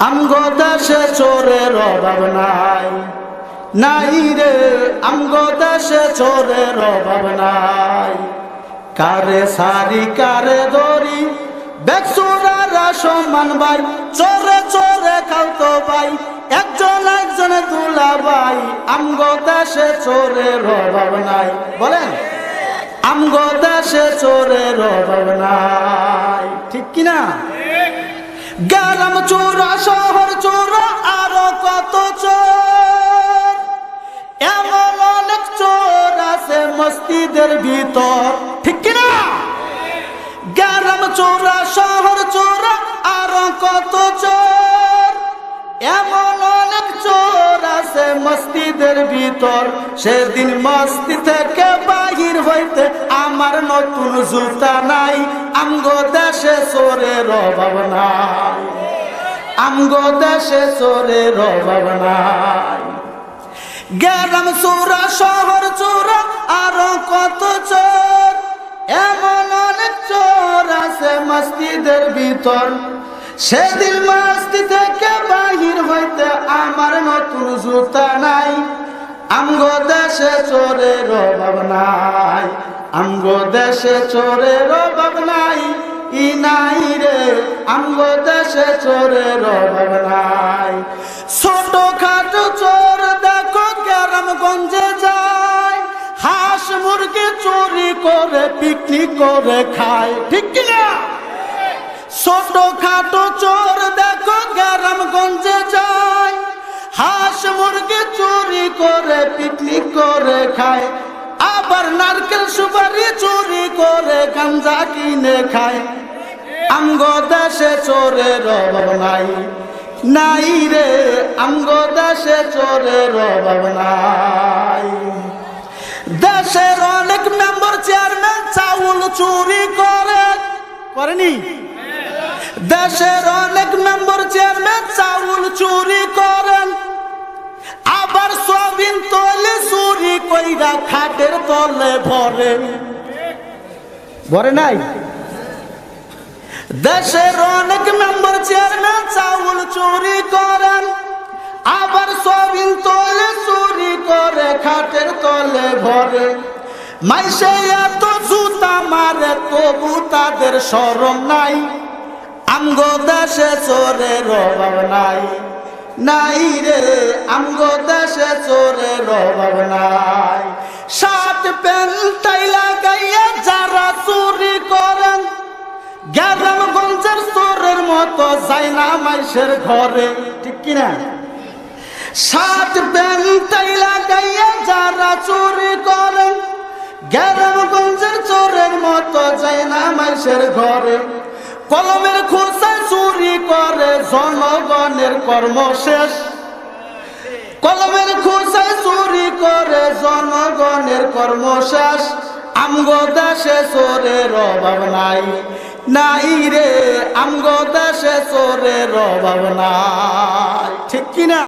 আমগো দেশে চোরের অভাব নাই, নাই রে আমগো দেশে চোরের অভাব নাই। কারে সারি কারে ধরি বেকসুরারা সমান ভাই, চোরে চোরে খাওতো ভাই, একজন একজনে দুলা ভাই। আমগো দেশে চোরের অভাব নাই, বলেন আমগো দেশে চোরের অভাব নাই, ঠিক কিনা? গ্রাম চোরা শহর চোরা আরো কত চোর, এমন অনেক চোর আছে মসজিদের ভিতর, ঠিক কিনা? গ্রাম চোরা শহর চোরা আরো কত চোর, এমন অনেক চোর আছে মসজিদের ভিতর। সেদিন মসজিদ থেকে বাহির হইতে আমার নতুন জুতা নাই। আমগো দেশে চোরের অভাব নাই, আমগো দেশে চোরের অভাব নাই। গ্রাম চোরা শহর চোরা আরো কত চোর, এমন অনেক চোর আছে মসজিদের ভিতর। সেদিন মসজিদ থেকে বাহির হইতে আমার নতুন জুতা নাই। আমগো দেশে চোরের অভাব নাই, আমগো দেশে চোরের অভাব নাই, ই নাই রে আমগো দেশে চোরের অভাব নাই। ছোট খাটো চোর দেখো গ্রামগঞ্জে যায়, হাঁস মুরগি চুরি করে পিকনিক করে খায়, ঠিক কিনা? ছোট খাটো চোর দেখো গ্রামগঞ্জে যায়, হাঁস মুরগি চুরি করে পিকনিক করে খায়। আবার নারকেল সুপারি চুরি করে গাঞ্জা কিনে খায়। আমগো দেশে চোরের অভাব নাই, নাই রে আমগো দেশে চোরের অভাব নাই। দেশের অনেক মেম্বার চেয়ারম্যান চাউল চুরি করে, করেনি? দেশের অনেক মেম্বার চেয়ারম্যান চাউল চুরি করেন, আবার সয়াবিন তলে চুরি কইরা খাটের তলে ভরে, ভরে নাই? দেশের অনেক মেম্বার চেয়ারম্যান চাউল চুরি করেন, আবার সয়াবিন তলে চুরি করে খাটের তলে ভরে। মাইসে এত জুতা মারে তবু তাদের শরম নাই। আমগো দেশে চোরের অভাব নাই, নাই রে আমগো দেশে চোরের অভাব নাই। শার্ট প্যান্ট টাই লাগাইয়া যারা চুরি করেন, গ্রামগঞ্জের চোরের মতো যায় না মাইসের ঘরে, ঠিক কিনা? শার্ট প্যান্ট টাই লাগাইয়া যারা চুরি করেন, গ্রামগঞ্জের চোরের মতো যায় না মাইসের ঘরে। কলমের খোসায় চুরি করে জনগণের কর্ম শেষ, কলমের খোসায় চুরি করে জনগণের কর্ম শেষ। আমগো দেশে চোরের অভাব নাই, নাই রে আমগো দেশে চোরের অভাব নাই, ঠিক কিনা?